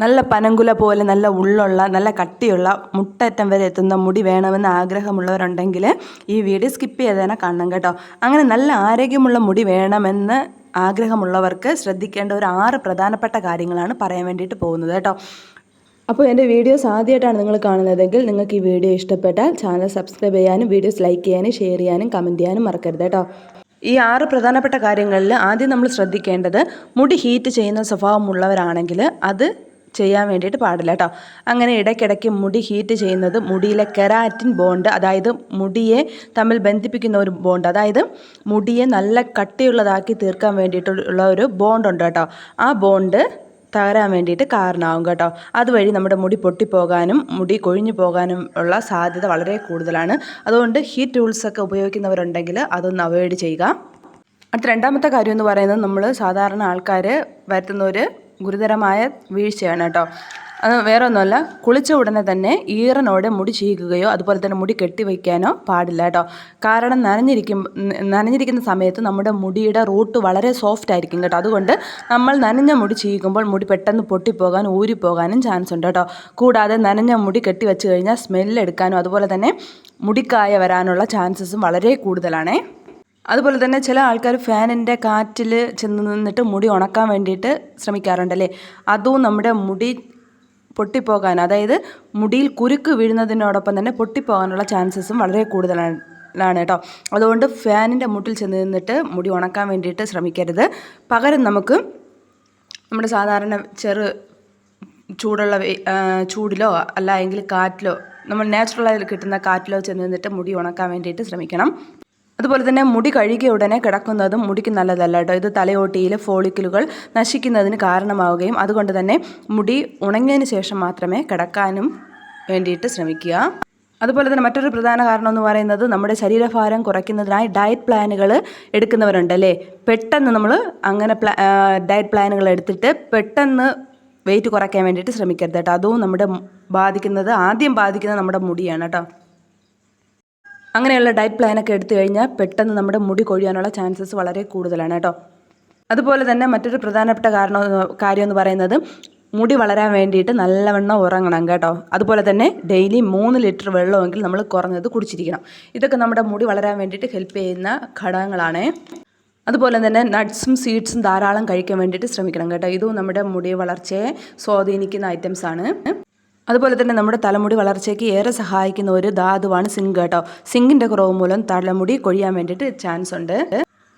നല്ല പനങ്കുല പോലെ നല്ല ഉള്ളുള്ള നല്ല കട്ടിയുള്ള മുട്ടറ്റം വരെ എത്തുന്ന മുടി വേണമെന്ന് ആഗ്രഹമുള്ളവരുണ്ടെങ്കിൽ ഈ വീഡിയോ സ്കിപ്പ് ചെയ്ത് തന്നെ കാണണം കേട്ടോ. അങ്ങനെ നല്ല ആരോഗ്യമുള്ള മുടി വേണമെന്ന് ആഗ്രഹമുള്ളവർക്ക് ശ്രദ്ധിക്കേണ്ട ഒരു 6 പ്രധാനപ്പെട്ട കാര്യങ്ങളാണ് പറയാൻ വേണ്ടിയിട്ട് പോകുന്നത് കേട്ടോ. അപ്പോൾ എൻ്റെ വീഡിയോസ് ആദ്യമായിട്ടാണ് നിങ്ങൾ കാണുന്നതെങ്കിൽ നിങ്ങൾക്ക് ഈ വീഡിയോ ഇഷ്ടപ്പെട്ടാൽ ചാനൽ സബ്സ്ക്രൈബ് ചെയ്യാനും വീഡിയോസ് ലൈക്ക് ചെയ്യാനും ഷെയർ ചെയ്യാനും കമൻറ്റ് ചെയ്യാനും മറക്കരുത് കേട്ടോ. ഈ 6 പ്രധാനപ്പെട്ട കാര്യങ്ങളിൽ ആദ്യം നമ്മൾ ശ്രദ്ധിക്കേണ്ടത്, മുടി ഹീറ്റ് ചെയ്യുന്ന സ്വഭാവമുള്ളവരാണെങ്കിൽ അത് ചെയ്യാൻ വേണ്ടിയിട്ട് പാടില്ല കേട്ടോ. അങ്ങനെ ഇടയ്ക്കിടയ്ക്ക് മുടി ഹീറ്റ് ചെയ്യുന്നത് മുടിയിലെ കെരാറ്റിൻ ബോണ്ട്, അതായത് മുടിയെ തമ്മിൽ ബന്ധിപ്പിക്കുന്ന ഒരു ബോണ്ട്, അതായത് മുടിയെ നല്ല കട്ടിയുള്ളതാക്കി തീർക്കാൻ വേണ്ടിയിട്ടുള്ള ഒരു ബോണ്ട് ഉണ്ട് കേട്ടോ. ആ ബോണ്ട് തകരാൻ വേണ്ടിയിട്ട് കാരണമാകും കേട്ടോ. അതുവഴി നമ്മുടെ മുടി പൊട്ടിപ്പോകാനും മുടി കൊഴിഞ്ഞു പോകാനും ഉള്ള സാധ്യത വളരെ കൂടുതലാണ്. അതുകൊണ്ട് ഹീറ്റ് ടൂൾസൊക്കെ ഉപയോഗിക്കുന്നവരുണ്ടെങ്കിൽ അതൊന്ന് അവോയ്ഡ് ചെയ്യുക. അടുത്ത രണ്ടാമത്തെ കാര്യം എന്ന് പറയുന്നത്, നമ്മൾ സാധാരണ ആൾക്കാർ വരുത്തുന്ന ഒരു ഗുരുതരമായ വീഴ്ചയാണ് കേട്ടോ. അത് വേറെ ഒന്നുമല്ല, കുളിച്ച ഉടനെ തന്നെ ഈറനോടെ മുടി ചീകുകയോ അതുപോലെ തന്നെ മുടി കെട്ടിവയ്ക്കാനോ പാടില്ല കേട്ടോ. കാരണം നനഞ്ഞിരിക്കുന്ന സമയത്ത് നമ്മുടെ മുടിയുടെ റൂട്ട് വളരെ സോഫ്റ്റ് ആയിരിക്കും കേട്ടോ. അതുകൊണ്ട് നമ്മൾ നനഞ്ഞ മുടി ചീകുമ്പോൾ മുടി പെട്ടെന്ന് പൊട്ടിപ്പോകാനും ഊരിപ്പോകാനും ചാൻസ് ഉണ്ട് കേട്ടോ. കൂടാതെ നനഞ്ഞ മുടി കെട്ടിവെച്ച് കഴിഞ്ഞാൽ സ്മെല്ലെടുക്കാനും അതുപോലെ തന്നെ മുടിക്കായ വരാനുള്ള ചാൻസസും വളരെ കൂടുതലാണേ. അതുപോലെ തന്നെ ചില ആൾക്കാർ ഫാനിൻ്റെ കാറ്റിൽ ചെന്ന് നിന്നിട്ട് മുടി ഉണക്കാൻ വേണ്ടിയിട്ട് ശ്രമിക്കാറുണ്ടല്ലേ. അതും നമ്മുടെ മുടി പൊട്ടിപ്പോകാൻ, അതായത് മുടിയിൽ കുരുക്ക് വീഴുന്നതിനോടൊപ്പം തന്നെ പൊട്ടിപ്പോകാനുള്ള ചാൻസസും വളരെ കൂടുതലാണ് കേട്ടോ. അതുകൊണ്ട് ഫാനിൻ്റെ മുട്ടിൽ ചെന്ന് നിന്നിട്ട് മുടി ഉണക്കാൻ വേണ്ടിയിട്ട് ശ്രമിക്കരുത്. പകരം നമുക്ക് നമ്മുടെ സാധാരണ ചൂടിലോ അല്ല എങ്കിൽ കാറ്റിലോ, നമ്മൾ നാച്ചുറലായി കിട്ടുന്ന കാറ്റിലോ ചെന്ന് നിന്നിട്ട് മുടി ഉണക്കാൻ വേണ്ടിയിട്ട് ശ്രമിക്കണം. അതുപോലെ തന്നെ മുടി കഴുകിയ ഉടനെ കിടക്കുന്നതും മുടിക്ക് നല്ലതല്ല കേട്ടോ. ഇത് തലയോട്ടിയിലെ ഫോളിക്കിളുകൾ നശിക്കുന്നതിന് കാരണമാവുകയും അതുകൊണ്ട് തന്നെ മുടി ഉണങ്ങിയതിന് ശേഷം മാത്രമേ കിടക്കാനും വേണ്ടിയിട്ട് ശ്രമിക്കുക. അതുപോലെ തന്നെ മറ്റൊരു പ്രധാന കാരണം എന്ന് പറയുന്നത്, നമ്മുടെ ശരീരഭാരം കുറയ്ക്കുന്നതിനായി ഡയറ്റ് പ്ലാനുകൾ എടുക്കുന്നവരുണ്ടല്ലേ. പെട്ടെന്ന് നമ്മൾ അങ്ങനെ ഡയറ്റ് പ്ലാനുകൾ എടുത്തിട്ട് പെട്ടെന്ന് വെയിറ്റ് കുറയ്ക്കാൻ വേണ്ടിയിട്ട് ശ്രമിക്കരുത് കേട്ടോ. അതും ആദ്യം ബാധിക്കുന്നത് നമ്മുടെ മുടിയാണ് കേട്ടോ. അങ്ങനെയുള്ള ഡയറ്റ് പ്ലാനൊക്കെ എടുത്തു കഴിഞ്ഞാൽ പെട്ടെന്ന് നമ്മുടെ മുടി കൊഴിയാനുള്ള ചാൻസസ് വളരെ കൂടുതലാണ് കേട്ടോ. അതുപോലെ തന്നെ മറ്റൊരു പ്രധാനപ്പെട്ട കാര്യം എന്ന് പറയുന്നത്, മുടി വളരാൻ വേണ്ടിയിട്ട് നല്ലവണ്ണം ഉറങ്ങണം കേട്ടോ. അതുപോലെ തന്നെ ഡെയിലി 3 ലിറ്റർ വെള്ളമെങ്കിൽ നമ്മൾ കുറഞ്ഞത് കുടിച്ചിരിക്കണം. ഇതൊക്കെ നമ്മുടെ മുടി വളരാൻ വേണ്ടിയിട്ട് ഹെൽപ്പ് ചെയ്യുന്ന ഘടകങ്ങളാണ്. അതുപോലെ തന്നെ നട്ട്സും സീഡ്സും ധാരാളം കഴിക്കാൻ വേണ്ടിയിട്ട് ശ്രമിക്കണം കേട്ടോ. ഇതും നമ്മുടെ മുടി വളർച്ചയെ സ്വാധീനിക്കുന്ന ഐറ്റംസാണ്. അതുപോലെ തന്നെ നമ്മുടെ തലമുടി വളർച്ചയ്ക്ക് ഏറെ സഹായിക്കുന്ന ഒരു ധാതുവാണ് സിങ്ക് കേട്ടോ. സിങ്കിൻ്റെ കുറവ് മൂലം തലമുടി കൊഴിയാൻ വേണ്ടിയിട്ട് ചാൻസ് ഉണ്ട്.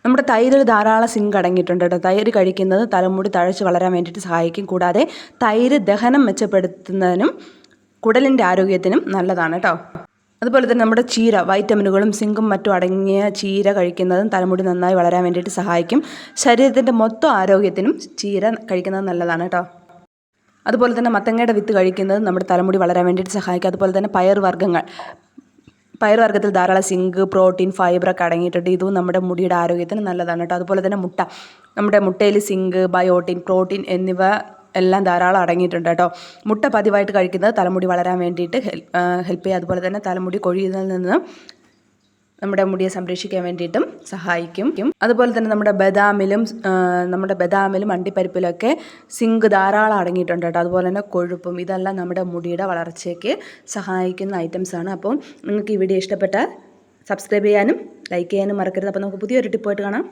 നമ്മുടെ തൈരിൽ ധാരാളം സിങ്ക് അടങ്ങിയിട്ടുണ്ട് കേട്ടോ. തൈര് കഴിക്കുന്നത് തലമുടി തഴച്ച് വളരാൻ വേണ്ടിയിട്ട് സഹായിക്കും. കൂടാതെ തൈര് ദഹനം മെച്ചപ്പെടുത്തുന്നതിനും കുടലിൻ്റെ ആരോഗ്യത്തിനും നല്ലതാണ് കേട്ടോ. അതുപോലെ തന്നെ നമ്മുടെ ചീര, വൈറ്റമിനുകളും സിങ്കും മറ്റും അടങ്ങിയ ചീര കഴിക്കുന്നതും തലമുടി നന്നായി വളരാൻ വേണ്ടിയിട്ട് സഹായിക്കും. ശരീരത്തിൻ്റെ മൊത്തം ആരോഗ്യത്തിനും ചീര കഴിക്കുന്നത് നല്ലതാണ് കേട്ടോ. അതുപോലെ തന്നെ മത്തങ്ങയുടെ വിത്ത് കഴിക്കുന്നത് നമ്മുടെ തലമുടി വളരാൻ വേണ്ടിയിട്ട് സഹായിക്കും. അതുപോലെ തന്നെ പയറുവർഗ്ഗത്തിൽ ധാരാളം സിങ്ക്, പ്രോട്ടീൻ, ഫൈബറൊക്കെ അടങ്ങിയിട്ടുണ്ട്. ഇതും നമ്മുടെ മുടിയുടെ ആരോഗ്യത്തിന് നല്ലതാണ് കേട്ടോ. അതുപോലെ തന്നെ നമ്മുടെ മുട്ടയിൽ സിങ്ക്, ബയോട്ടിൻ, പ്രോട്ടീൻ എന്നിവ എല്ലാം ധാരാളം അടങ്ങിയിട്ടുണ്ട് കേട്ടോ. മുട്ട പതിവായിട്ട് കഴിക്കുന്നത് തലമുടി വളരാൻ വേണ്ടിയിട്ട് ഹെൽപ്പ് ചെയ്യും. അതുപോലെ തന്നെ തലമുടി കൊഴിയുന്നതിൽ നിന്ന് നമ്മുടെ മുടിയെ സംരക്ഷിക്കാൻ വേണ്ടിയിട്ടും സഹായിക്കും. അതുപോലെ തന്നെ നമ്മുടെ ബദാമിലും അണ്ടിപ്പരിപ്പിലൊക്കെ സിങ്ക് ധാരാളം അടങ്ങിയിട്ടുണ്ട് കേട്ടോ. അതുപോലെ തന്നെ കൊഴുപ്പും, ഇതെല്ലാം നമ്മുടെ മുടിയുടെ വളർച്ചയ്ക്ക് സഹായിക്കുന്ന ഐറ്റംസാണ്. അപ്പം നിങ്ങൾക്ക് ഈ വീഡിയോ ഇഷ്ടപ്പെട്ടാൽ സബ്സ്ക്രൈബ് ചെയ്യാനും ലൈക്ക് ചെയ്യാനും മറക്കരുത്. അപ്പോൾ നമുക്ക് പുതിയൊരു ടിപ്പായിട്ട് കാണാം.